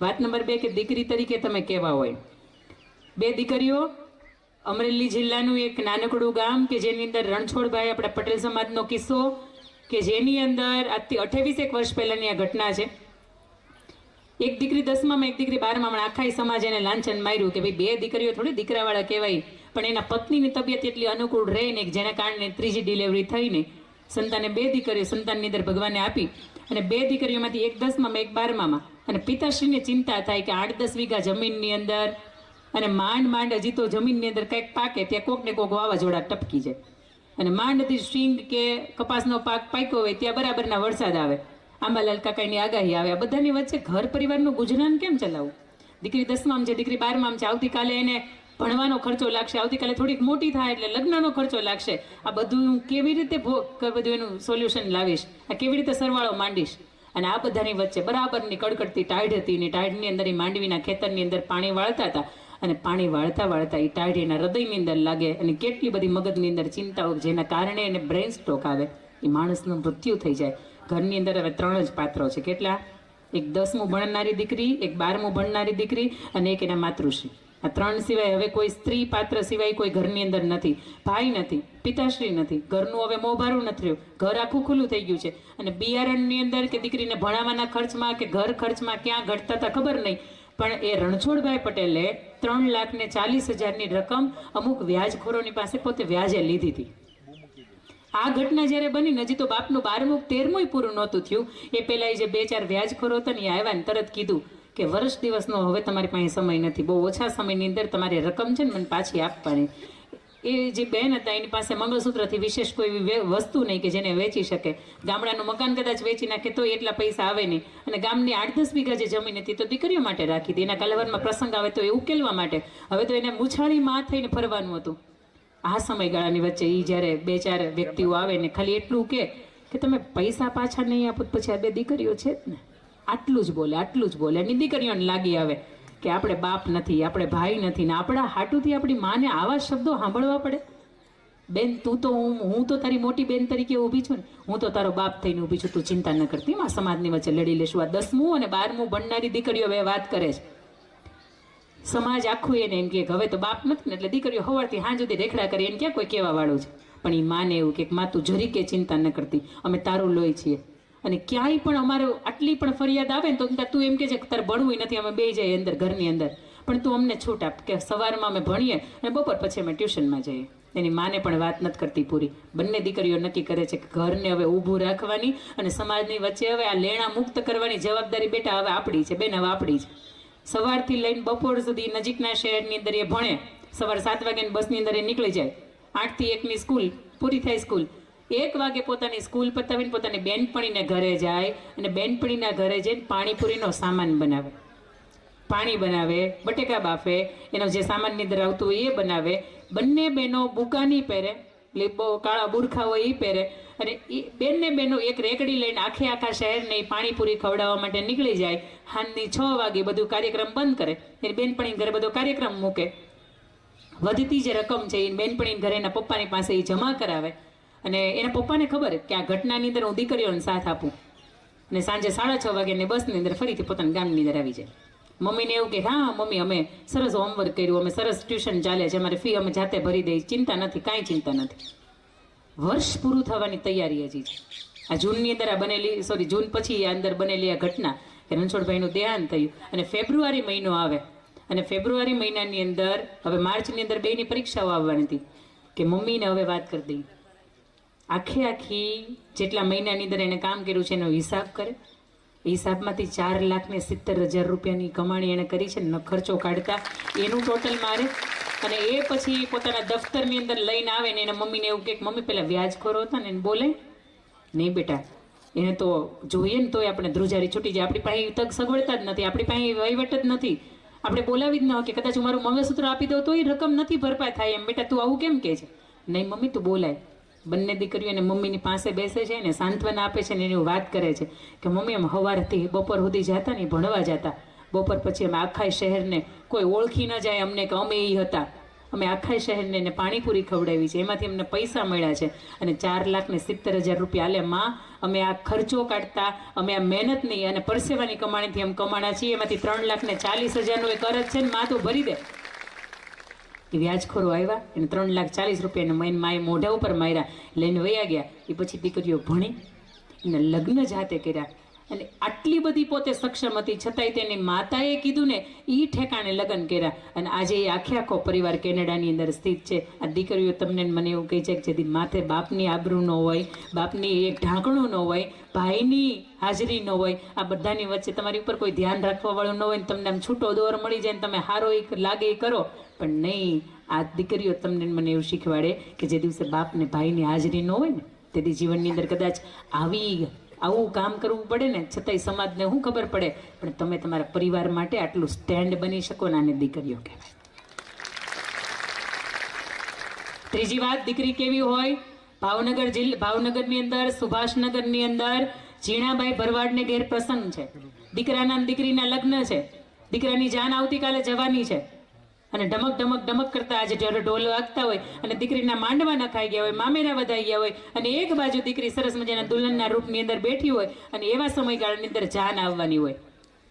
વાત નંબર 2 કે દીકરી તરીકે તમે કેવા હોય. 2 દીકરીઓ, અમરેલી જિલ્લાનું એક નાનકડું ગામ કે જેની અંદર રણછોડભાઈ આપણા પટેલ સમાજનો કિસ્સો કે જેની અંદર આજથી 28 વર્ષ પહેલાની આ ઘટના છે. એક દીકરી 10માં, એક દીકરી 12માં. આખા સમાજ એને લાંછન માર્યું કે ભાઈ 2 દીકરીઓ થોડી દીકરાવાળા કહેવાય. પણ એના પત્નીની તબિયત એટલી અનુકૂળ રહી ને જેના કારણે ત્રીજી ડિલિવરી થઈને સંતાને 2 દીકરીઓ સંતાનની અંદર ભગવાને આપી. અને 2 દીકરીઓમાંથી એક 10માં, એક 12માં. અને પિતાશ્રીને ચિંતા થાય કે 8-10 વીઘા જમીનની અંદર અને માંડ હજી તો જમીનની અંદર કંઈક પાકે ત્યાં કોક ને કોક વાવાઝોડા ટપકી જાય. અને માંડ હજી શીંગ કે કપાસનો પાક પાક્યો હોય ત્યાં બરાબરના વરસાદ આવે, આંબાલાલ કાકાની આગાહી આવે. આ બધાની વચ્ચે ઘર પરિવારનું ગુજરાન કેમ ચલાવવું? દીકરી 10માં છે, દીકરી 12માં છે. આવતીકાલે એને ભણવાનો ખર્ચો લાગશે, આવતીકાલે થોડીક મોટી થાય એટલે લગ્નનો ખર્ચો લાગશે. આ બધું કેવી રીતે બધું એનું સોલ્યુશન લાવીશ? આ કેવી રીતે સરવાળો માંડીશ? અને આ બધાની વચ્ચે બરાબરની કડકડતી ટાઢ હતી ને ટાઢની અંદર એ માંડવીના ખેતરની અંદર પાણી વાળતા હતા. અને પાણી વાળતા એ ટાઢ એના હૃદયની અંદર લાગે અને કેટલી બધી મગજની અંદર ચિંતાઓ જેના કારણે એને બ્રેઇન સ્ટ્રોક આવે, એ માણસનું મૃત્યુ થઈ જાય. ઘરની અંદર હવે 3 જ પાત્રો છે. કેટલા? એક 10મું ભણનારી દીકરી, એક 12મું ભણનારી દીકરી અને એક એના માતૃશ્રી. આ 3 સિવાય હવે કોઈ સ્ત્રી પાત્ર સિવાય કોઈ ઘરની અંદર નથી. ભાઈ નથી, પિતાશ્રી નથી, ઘરનું હવે મોભારું નથી રહ્યું, ઘર આખું ખુલ્લું થઈ ગયું છે. અને બિયારણની અંદર કે દીકરીને ભણાવવાના ખર્ચમાં કે ઘર ખર્ચમાં ક્યાં ઘટતા હતા ખબર નહીં, પણ એ રણછોડભાઈ પટેલે 3,40,000ની રકમ અમુક વ્યાજખોરોની પાસે પોતે વ્યાજે લીધી હતી. આ ઘટના જ્યારે બની, હજી તો બાપનું 12મું 13મું પૂરું નહોતું થયું, એ પહેલા જે 2-4 વ્યાજખોરો હતા ને એ આવ્યા ને તરત કીધું કે વર્ષ દિવસનો હવે તમારી પાસે સમય નથી, બહુ ઓછા સમયની અંદર તમારી રકમ છે ને મને પાછી આપવાની. એ જે બહેન હતા એની પાસે મંગળસૂત્રથી વિશેષ કોઈ એવી વસ્તુ નહીં કે જેને વેચી શકે. ગામડાનું મકાન કદાચ વેચી નાખે તો એટલા પૈસા આવે નહીં. અને ગામની 8-10 વીઘા જે જમીન હતી તો દીકરીઓ માટે રાખી હતી, એના કલવરમાં પ્રસંગ આવે તો એ ઉકેલવા માટે. હવે તો એને મૂછાળીમાં થઈને ફરવાનું હતું. આ સમયગાળાની વચ્ચે એ જ્યારે 2-4 વ્યક્તિઓ આવે ને ખાલી એટલું કે તમે પૈસા પાછા નહીં આપો પછી આ 2 દીકરીઓ છે જ ને, આટલું જ બોલે. એની દીકરીઓને લાગી આવે કે આપણે બાપ નથી, આપણે ભાઈ નથી ને આપણા હાટુથી આપણી માને આવા શબ્દો સાંભળવા પડે. બેન તું તો હું તો તારી મોટી બેન તરીકે ઊભી છું ને, હું તો તારો બાપ થઈને ઊભી છું, તું ચિંતા ન કરતી, માં સમાજની વચ્ચે લડી લેશું. આ 10મું અને 12મું ભણનારી દીકરીઓ હવે વાત કરે છે. સમાજ આખું એને એમ કે હવે તો બાપ નથી ને એટલે દીકરીઓ સવારથી સાંજ સુધી રેખડા કરી, એને ક્યાં કોઈ કહેવા વાળું છે. પણ એ માને એવું કે માં તું જરી કે ચિંતા ન કરતી, અમે તારું લોહી છીએ. અને ક્યાંય પણ અમારે આટલી પણ ફરિયાદ આવે ને તો તું એમ કે છે કે તારે ભણવું નથી, અમે બે જઈએ અંદર ઘરની અંદર, પણ તું અમને છૂટ આપ કે સવારમાં અમે ભણીએ અને બપોર પછી અમે ટ્યુશનમાં જઈએ. એની માને પણ વાત નથી કરતી પૂરી. બંને દીકરીઓ નક્કી કરે છે કે ઘરને હવે ઊભું રાખવાની અને સમાજની વચ્ચે હવે આ લેણા મુક્ત કરવાની જવાબદારી બેટા હવે આપણી છે, બેન હવે આપણી છે. સવારથી લઈને બપોર સુધી નજીકના શહેરની અંદર એ ભણે, સવાર 7 વાગ્યાની બસની અંદર એ નીકળી જાય, 8 થી 1ની સ્કૂલ પૂરી થાય, સ્કૂલ 1 વાગે પોતાની સ્કૂલ પતાવીને પોતાની બેનપણીને ઘરે જાય અને બેનપણીના ઘરે જઈને પાણીપુરીનો સામાન બનાવે, પાણી બનાવે, બટેકા બાફે, એનો જે સામાનની અંદર આવતું હોય એ બનાવે. બંને બહેનો બુકાની પહેરે, બહુ કાળા બુરખા હોય એ પહેરે અને એ બંને બહેનો એક રેકડી લઈને આખા શહેરને પાણીપુરી ખવડાવવા માટે નીકળી જાય. સાંજની 6 વાગે બધું કાર્યક્રમ બંધ કરે, એની બેનપણી ઘરે બધો કાર્યક્રમ મૂકે. વધતી જે રકમ છે એ બેનપણી ઘરે એના પપ્પાની પાસે એ જમા કરાવે અને એના પપ્પાને ખબર કે આ ઘટનાની અંદર હું દીકરીઓને સાથ આપું અને સાંજે 6:30 વાગ્યાની બસની અંદર ફરીથી પોતાના ગામની અંદર આવી જાય. મમ્મીને એવું કે હા મમ્મી અમે સરસ હોમવર્ક કર્યું, અમે સરસ ટ્યુશન ચાલે છે, અમારી ફી અમે જાતે ભરી દઈ, ચિંતા નથી, કાંઈ ચિંતા નથી. વર્ષ પૂરું થવાની તૈયારી હજી છે. આ જૂનની અંદર આ બનેલી જૂન પછી આ અંદર બનેલી આ ઘટના કે રણછોડભાઈનું દેહાંત થયું અને ફેબ્રુઆરી મહિનો આવે અને ફેબ્રુઆરી મહિનાની અંદર હવે માર્ચની અંદર 2ની પરીક્ષાઓ આવવાની હતી કે મમ્મીને હવે વાત કરી દઈ. આખી જેટલા મહિનાની અંદર એને કામ કર્યું છે એનો હિસાબ કરે. હિસાબમાંથી 4,70,000 રૂપિયાની કમાણી એને કરી છે, ન ખર્ચો કાઢતા એનું ટોટલ મારે. અને એ પછી પોતાના દફતરની અંદર લઈને આવે ને એના મમ્મીને એવું કે મમ્મી પેલા વ્યાજખોરો હતા ને એને બોલે નહીં બેટા, એને તો જોઈએ ને તોય આપણે ધ્રુજારી છૂટી જાય, આપણી પાસે તક સગવડતા જ નથી, આપણી પાસે વહીવટ જ નથી, આપણે બોલાવી જ ન કે કદાચ હું મારું મંગળસૂત્ર આપી દઉં તો એ રકમ નથી ભરપાઈ થાય એમ, બેટા તું આવું કેમ કહે છે? નહીં મમ્મી તું બોલાય. બંને દીકરીઓ એને મમ્મીની પાસે બેસે છે ને સાંત્વના આપે છે ને એની વાત કરે છે કે મમ્મી અમે સવારથી બપોર સુધી જતા ને ભણવા જતા, બપોર પછી અમે આખા શહેરને કોઈ ઓળખી ન જાય અમને કે અમે એ હતા, અમે આખા શહેરને એને પાણીપુરી ખવડાવી છે, એમાંથી અમને પૈસા મળ્યા છે અને 4,70,000 રૂપિયા આલે માં અમે આ ખર્ચો કાઢતા, અમે આ મહેનત નહીં અને પરસેવાની કમાણીથી અમે કમાણા છીએ. એમાંથી 3,40,000નો એક અરજ છે ને માં તો ભરી દે. એ વ્યાજખોરો આવ્યા એને 3,40,000 રૂપિયાને માએ મોઢા ઉપર માર્યા, લઈને વયા ગયા. એ પછી દીકરીઓ ભણી એને લગ્ન જાતે કર્યા અને આટલી બધી પોતે સક્ષમ હતી છતાંય તેની માતાએ કીધું ને એ ઠેકાણે લગ્ન કર્યા અને આજે એ આખો પરિવાર કેનેડાની અંદર સ્થિત છે. આ દીકરીઓ તમને મને એવું કહે છે કે જેથી માથે બાપની આબરૂ ન હોય, બાપની એક ઢાંકણું ન હોય, ભાઈની હાજરી ન હોય, આ બધાની વચ્ચે તમારી ઉપર કોઈ ધ્યાન રાખવાવાળું ન હોય ને તમને આમ છૂટો દોર મળી જાય ને તમે હારો લાગે એ કરો, પણ નહીં. આ દીકરીઓ તમને મને એવું શીખવાડે કે જે દિવસે બાપને ભાઈની હાજરી ન હોય ને તેથી જીવનની અંદર કદાચ આવું કામ કરવું પડે ને છતાંય સમાજને શું ખબર પડે, પણ તમે તમારા પરિવાર માટે આટલું સ્ટેન્ડ બની શકો ને આને દીકરીઓ કહેવાય. ત્રીજી વાત, દીકરી કેવી હોય? ભાવનગરની અંદર, સુભાષનગરની અંદર ઝીણાબાઈ ભરવાડને ઘેર પ્રસંગ છે. દીકરાના દીકરીના લગ્ન છે. દીકરાની જાન આવતીકાલે જવાની છે અને ઢમક ઢમક ઢમક કરતા આજે ઢોલ વાગતા હોય અને દીકરીના માંડવા નખાઈ ગયા હોય, મામેરા વધાઈ ગયા હોય અને એક બાજુ દીકરી સરસ મજાના દુલ્હનના રૂપની અંદર બેઠી હોય અને એવા સમયગાળાની અંદર જાન આવવાની હોય.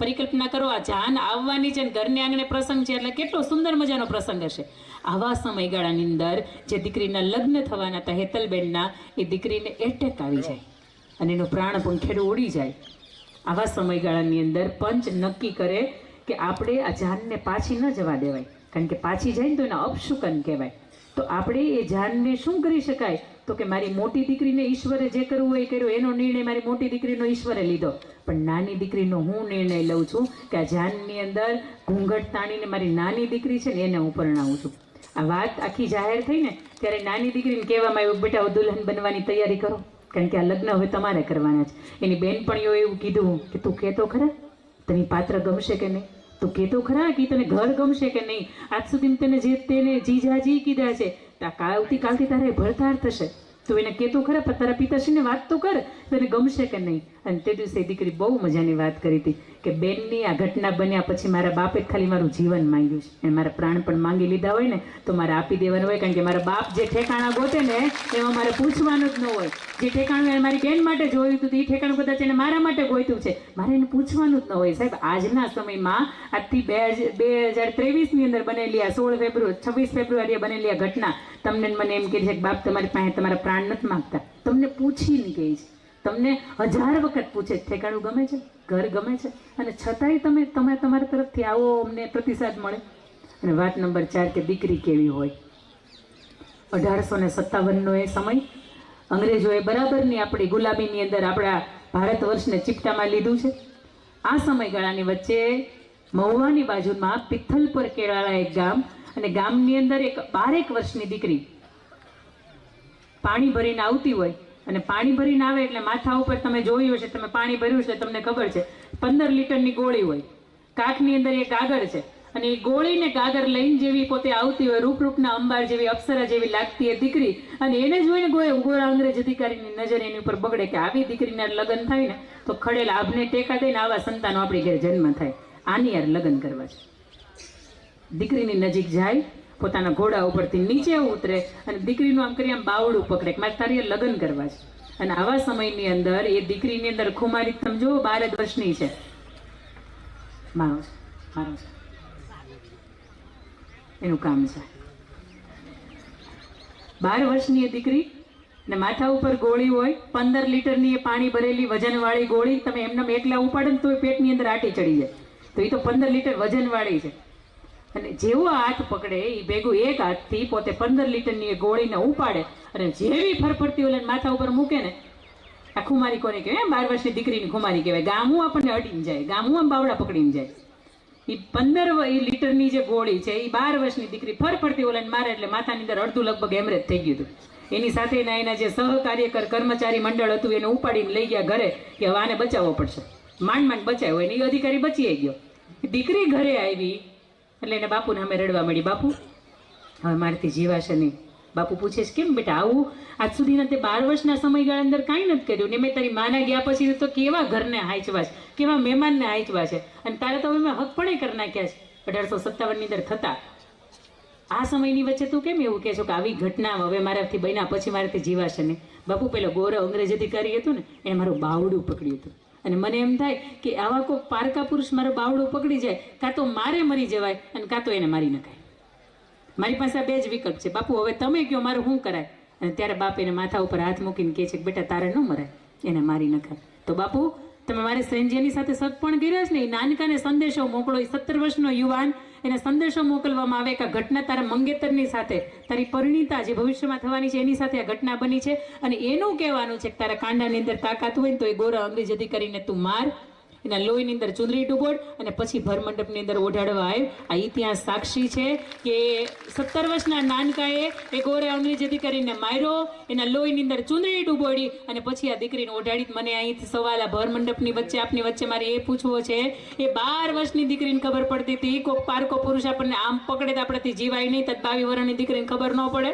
પરિકલ્પના કરો, આ જાન આવવાની છે ને ઘરને આંગણે પ્રસંગ છે એટલે કેટલો સુંદર મજાનો પ્રસંગ હશે. આવા સમયગાળાની અંદર જે દીકરીના લગ્ન થવાના હતા હેતલબેનના, એ દીકરીને એટેક આવી જાય અને એનું પ્રાણ પંખેડું ઉડી જાય. આવા સમયગાળાની અંદર પંચ નક્કી કરે કે આપણે આ જાનને પાછી ન જવા દેવાય, કારણ કે પાછી જાય ને તો એના અપશુકન કહેવાય. તો આપણે એ જાનને શું કરી શકાય? તો કે મારી મોટી દીકરીને ઈશ્વરે જે કરવું હોય એ કર્યું, એનો નિર્ણય મારી મોટી દીકરીનો ઈશ્વરે લીધો, પણ નાની દીકરીનો હું નિર્ણય લઉં છું કે આ જાનની અંદર ઘૂંઘટ તાણીને મારી નાની દીકરી છે ને એને હું પરણાવું છું. આ વાત આખી જાહેર થઈ ને ત્યારે નાની દીકરીને કહેવામાં આવ્યું, બેટા દુલ્હન બનવાની તૈયારી કરો, કારણ કે આ લગ્ન હવે તમારે કરવાના છે. એની બેનપણીઓ એવું કીધું કે તું કહેતો ખરા તને પાત્ર ગમશે કે નહીં, તું કહેતો ખરા કે તને ઘર ગમશે કે નહીં, આજ સુધી તેને જીજાજી કીધા છે, આવતીકાલથી તારે ભરતાર થશે, તું એને કહેતો ખરા પણ તારા પિતાશ્રીને વાત તો કર તને ગમશે કે નહીં. અને તે દિવસે દીકરી બહુ મજાની વાત કરી હતી કે બેનની આ ઘટના બન્યા પછી મારા બાપે ખાલી મારું જીવન માંગ્યું છે અને મારા પ્રાણ પણ માંગી લીધા હોય ને તો મારે આપી દેવાનું હોય, કારણ કે મારા બાપ જે ઠેકાણા ગોતે ને એમાં મારે પૂછવાનું જ ન હોય. જે ઠેકાણું એને મારી બેન માટે જોયું હતું એ ઠેકાણું કદાચ એને મારા માટે ગોઈતું છે, મારે એને પૂછવાનું જ ન હોય. સાહેબ, આજના સમયમાં આજથી 2023ની અંદર બનેલી આ 26 ફેબ્રુઆરીએ બનેલી આ ઘટના તમને મને એમ કહે છે કે બાપ તમારી પાસે તમારા પ્રાણ નથી માંગતા, તમને પૂછીને કહે છે, તમને 1000 વખત પૂછે ઠેકાણું ગમે છે, ઘર ગમે છે, અને છતાંય તમે તમારા તરફથી આવો અમને પ્રતિસાદ મળે. અને વાત નંબર 4 કે દીકરી કેવી હોય? 1857નો એ સમય, અંગ્રેજોએ બરાબરની આપણી ગુલામીની અંદર આપણા ભારત વર્ષને ચીપટામાં લીધું છે. આ સમયગાળાની વચ્ચે મહુવાની બાજુમાં પિથલપર કેળાળા એક ગામ, અને ગામની અંદર એક 12 વર્ષની દીકરી પાણી ભરીને આવતી હોય અને પાણી ભરીને આવે એટલે માથા ઉપર તમે જોયું હશે, તમે પાણી ભર્યું છે તમને ખબર છે, 15 લીટરની ગોળી હોય, કાખની અંદર એક ગાગર છે અને એ ગોળીને ગાગર લઈને જેવી પોતે આવતી હોય, રૂપરૂપના અંબાર જેવી અપ્સરા જેવી લાગતી એ દીકરી, અને એને જોઈને ગોળા અંગ્રેજ અધિકારીની નજર એની ઉપર બગડે કે આવી દીકરીના લગ્ન થાય ને તો ખડેલ આભને ટેકા દઈને આવા સંતાનો આપણી ઘરે જન્મ થાય, આની યાર લગ્ન કરવા છે. દીકરીની નજીક જાય, પોતાના ઘોડા ઉપરથી નીચે ઉતરે અને દીકરીનું આમ કરી આમ બાવડું પકડે કે મારે તારી લગ્ન કરવા છે. અને આવા સમયની અંદર એ દીકરીની અંદર ખુમારી સમજો 12 વર્ષની છે, મારો છે એનું કામ છે. 12 વર્ષની એ દીકરી ને માથા ઉપર ગોળી હોય, 15 લીટરની એ પાણી ભરેલી વજનવાળી ગોળી, તમે એમને એકલા ઉપાડે ને તો પેટની અંદર આટી ચડી જાય, તો એ તો 15 લીટર વજનવાળી છે. અને જેવો હાથ પકડે એ ભેગું એક હાથથી પોતે 15 લીટરની એ ગોળીને ઉપાડે અને જેવી ફરફરતી ઓલે માથા ઉપર મૂકે ને, આ ખુમારી કોને કહેવાય? 12 વર્ષની દીકરીની ખુમારી કહેવાય. ગામું આપણને અડીને જાય, ગામું આમ બાવડા પકડીને જાય. એ 15 લીટરની જે ગોળી છે એ 12 વર્ષની દીકરી ફરફરતી ઓલે મારે એટલે માથાની અંદર અડધું લગભગ હેમરેજ થઈ ગયું હતું. એની સાથે એના જે સહકાર્યકર કર્મચારી મંડળ હતું એને ઉપાડીને લઈ ગયા ઘરે કે હવે આને બચાવવો પડશે. માંડ બચાવ્યો એને, એ અધિકારી બચી ગયો. દીકરી ઘરે આવી એટલે એને બાપુને અમે રડવા મળી, બાપુ હવે મારાથી જીવાશે નહીં. બાપુ પૂછે છે કેમ બેટા આવું? આજ સુધીના તે 12 વર્ષના સમયગાળા અંદર કાંઈ નથી કર્યું ને મેં તારી માના ગયા પછી તો કેવા ઘરને હાંચવા છે, કેવા મહેમાનને હાંચવા છે, અને તારે તો મેં હક પણ કરી નાખ્યા છે 1857ની અંદર થતા. આ સમયની વચ્ચે તું કેમ એવું કહે છો કે આવી ઘટના હવે મારાથી બન્યા પછી મારાથી જીવાશે નહીં? બાપુ પેલો ગૌરવ અંગ્રેજ અધિકારી હતો ને, એને મારું બાવડું પકડ્યું હતું. અને મને એમ થાય કે આવા કોઈ પારકા પુરુષ મારું બાવડું પકડી જાય, કાં તો મારે મરી જવાય અને કાં તો એને મારી નખાય. મારી પાસે આ બે જ વિકલ્પ છે. બાપુ હવે તમે કહો મારું શું કરાય? અને ત્યારે બાપ એને માથા ઉપર હાથ મૂકીને કહે છે કે બેટા તારે ન મરાય, એને મારી નખાય. તો બાપુ તમે મારે જેની સાથે સગપણ કર્યા છે ને, એ નાનકાને સંદેશો મોકલો. એ 17 વર્ષનો યુવાન, એને સંદેશો મોકલવામાં આવે કે આ ઘટના તારા મંગેતરની સાથે, તારી પરિણીતા જે ભવિષ્યમાં થવાની છે એની સાથે આ ઘટના બની છે, અને એનું કહેવાનું છે કે તારા કાંડાની અંદર તાકાત હોય ને તો એ ગોરા અંગ્રેજ અધિકારીને તું માર, એના લોહીની અંદર ચુંદડી ડૂબોડ અને પછી ભરમંડપની અંદર ઓઢાડવા આવ્યો. આ ઇતિહાસ સાક્ષી છે કે 17 વર્ષના નાનકાએ એ ગોરા અંગ્રેજ અધિકારીને માર્યો, એના લોહીની અંદર ચુંદડી ડૂબોડી અને પછી આ દીકરીને ઓઢાડી. મને અહીંથી સવાલ આ ભરમંડપની વચ્ચે આપની વચ્ચે મારે એ પૂછવો છે, એ 12 વર્ષની દીકરીને ખબર પડતી હતી કોઈ પારકો પુરુષ આપણને આમ પકડે તો આપણાથી જીવાય નહીં, તો 22 વર્ષની દીકરીને ખબર ન પડે?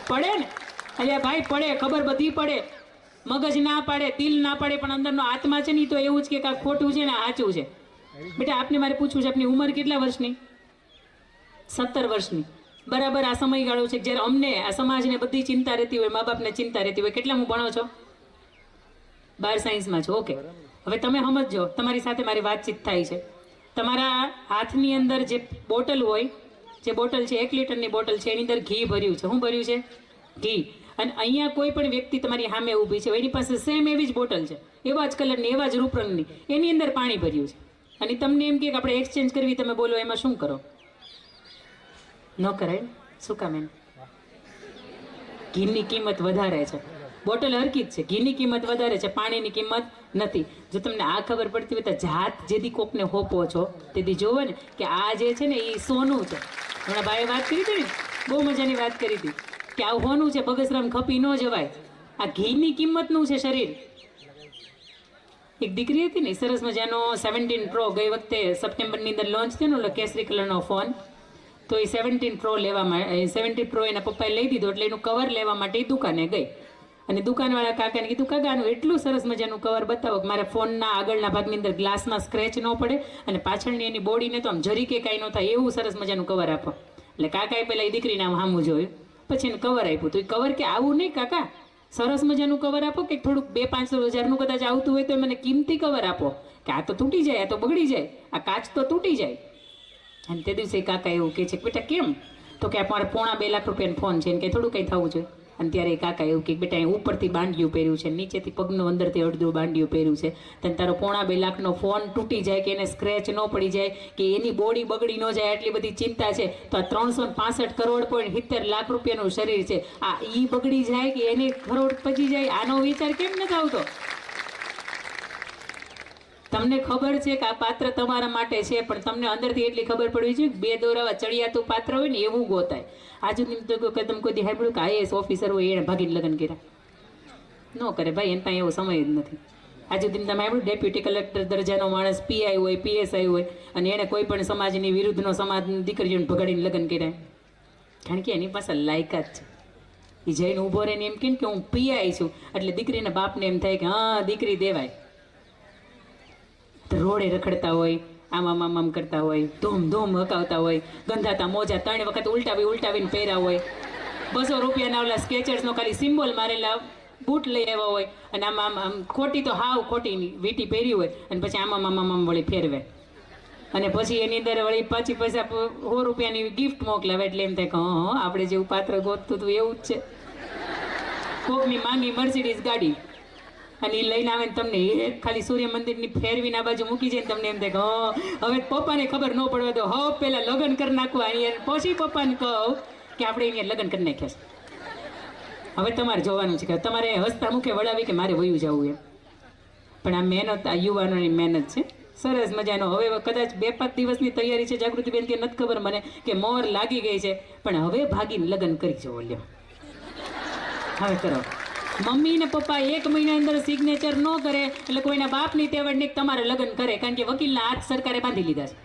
પડે ને અલ્યા ભાઈ, પડે, ખબર બધી પડે. મગજ ના પાડે, દિલ ના પાડે, પણ અંદરનો આત્મા છે ને તો એવું જ કે ખોટું છે ને સાચું છે. બેટા આપને મારે પૂછવું છે, આપની ઉંમર કેટલા વર્ષની? 17 વર્ષની. બરાબર આ સમયગાળો છે જ્યારે અમને આ સમાજને બધી ચિંતા રહેતી હોય, મા બાપને ચિંતા રહેતી હોય. કેટલા હું ભણો છો? 12 સાયન્સમાં છો. ઓકે, હવે તમે સમજો, તમારી સાથે મારી વાતચીત થાય છે. તમારા હાથની અંદર જે બોટલ હોય, જે બોટલ છે 1 લીટરની બોટલ છે, એની અંદર ઘી ભર્યું છે. શું ભર્યું છે? ઘી. અને અહીંયા કોઈ પણ વ્યક્તિ તમારી સામે ઊભી છે, એની પાસે સેમ એવી જ બોટલ છે, એવા જ કલરની, એવા જ રૂપરંગની, એની અંદર પાણી ભર્યું છે. અને તમને એમ કે આપણે એક્સચેન્જ કરવી, તમે બોલો એમાં શું કરો? ન કરાય. શું કામ? એને ઘીની કિંમત વધારે છે, બોટલ હરકી જ છે, ઘીની કિંમત વધારે છે, પાણીની કિંમત નથી. જો તમને આ ખબર પડતી હોય તો જાત જેથી કોકને હોપો છો તેથી જોવો ને કે આ જે છે ને એ સોનું છે. હમણાં ભાઈએ વાત કરી હતી ને, બહુ મજાની વાત કરી હતી કે આ હોનું છે, બગસરામ ખપી ન જવાય. આ ઘીની કિંમતનું છે શરીર. એક દીકરી હતી ને, સરસ મજાનો 17 પ્રો ગઈ વખતે સપ્ટેમ્બરની અંદર લોન્ચ થયો ને કેસરી કલરનો ફોન, તો એ 17 પ્રો લેવામાં, 17 પ્રો એના પપ્પાએ લઈ દીધો એટલે એનું કવર લેવા માટે એ દુકાને ગઈ. અને દુકાનવાળા કાકાને કીધું કાકાનું એટલું સરસ મજાનું કવર બતાવો કે મારા ફોનના આગળના ભાગની અંદર ગ્લાસમાં સ્ક્રેચ ન પડે અને પાછળની એની બોડીને તો આમ જરી કે કાંઈ ન થાય એવું સરસ મજાનું કવર આપો. એટલે કાકાએ પહેલાં એ દીકરીને આમ સામું જોયું, પછી એને કવર આપ્યું. તો એ કવર કે આવું નહીં કાકા, સરસ મજાનું કવર આપો કે થોડુંક 200-500 હજારનું કદાચ આવતું હોય તો મને કિંમતી કવર આપો, કે આ તો તૂટી જાય, આ તો બગડી જાય, આ કાચ તો તૂટી જાય. અને તે દિવસે કાકા એવું કહે છે કે બેટા કેમ? તો કે અમારે 2.5 લાખ રૂપિયાનો ફોન છે, કે થોડું કંઈ થવું જોઈએ. અને ત્યારે એ કાકા એવું કે બેટા અહીં ઉપરથી બાંડિયું પહેર્યું છે, નીચેથી પગનું અંદરથી અડધું બાંડિયું પહેર્યું છે, તને તારો 2.5 લાખનો ફોન તૂટી જાય કે એને સ્ક્રેચ ન પડી જાય કે એની બોડી બગડી ન જાય આટલી બધી ચિંતા છે, તો આ 365 કરોડ 70 લાખ રૂપિયાનું શરીર છે, આ ઈ બગડી જાય કે એને કરોડ પચી જાય, આનો વિચાર કેમ નથી આવતો? તમને ખબર છે કે આ પાત્ર તમારા માટે છે, પણ તમને અંદરથી એટલી ખબર પડવી જોઈએ કે 2 દોરાવા ચડિયાતું પાત્ર હોય ને એવું ગોતાય. આજુ તો તમે કોઈ સાંભળ્યું કે IAS ઓફિસર હોય એને ભાગીને લગ્ન કર્યા? ન કરે ભાઈ, એના પાસે એવો સમય જ નથી. આજુ તમે સાંભળ્યું ડેપ્યુટી કલેક્ટર દરજાનો માણસ PI હોય, PSI હોય, અને એને કોઈ પણ સમાજની વિરુદ્ધનો સમાજની દીકરીઓને ભગાડીને લગ્ન કર્યા? કારણ કે એની પાસે લાયકાત છે. એ જઈને ઊભો રહીને એમ કે હું PI છું એટલે દીકરીના બાપને એમ થાય કે હા દીકરી દેવાય. રોડે રખડતા હોય, આમ કરતા હોય, ધૂમ હકાવતા હોય, ગંધાતા મોજા 3 વખત ઉલટાવીને પહેર્યા હોય, 200 રૂપિયાના ઓલા સ્કેચર્સનો ખાલી સિમ્બોલ મારેલા બૂટ લઈ આવ્યા હોય, અને આમ ખોટી તો હાવ ખોટીની વીટી પહેરી હોય, અને પછી આમ વળી ફેરવે, અને પછી એની અંદર વળી પાછી પૈસા 100 રૂપિયાની ગિફ્ટ મોકલાવે. એટલે એમ થાય કે હા આપણે જેવું પાત્ર ગોતતું હતું એવું જ છે. કોકની માંગી મર્સિડીઝ ગાડી અને એ લઈને આવે ને તમને એક ખાલી સૂર્ય મંદિરની ફેરવીને આ બાજુ મૂકી જાય ને તમને એમ થાય કે હવે પપ્પાને ખબર ન પડવા દો, હવે પહેલાં લગ્ન કરી નાખવા અહીંયા, પછી પપ્પાને કહું કે આપણે અહીંયા લગ્ન કરી નાખ્યા છે. હવે તમારે જોવાનું છે કે તમારે હસતા મુખે વળાવી કે મારે વયું જવું એમ. પણ આ મહેનત, આ યુવાનોની મહેનત છે, સરસ મજાનો. હવે કદાચ 2-5 દિવસની તૈયારી છે જાગૃતિબેન, કે નથી ખબર મને, કે મોર લાગી ગઈ છે, પણ હવે ભાગીને લગ્ન કરી જવો. લ્યો હવે કરો. મમ્મી ને પપ્પા 1 મહિના અંદર સિગ્નેચર ન કરે એટલે કોઈના બાપની તેવડ નહીં તમારે લગ્ન કરે, કારણ કે વકીલના હાથ સરકારે બાંધી લીધા છે.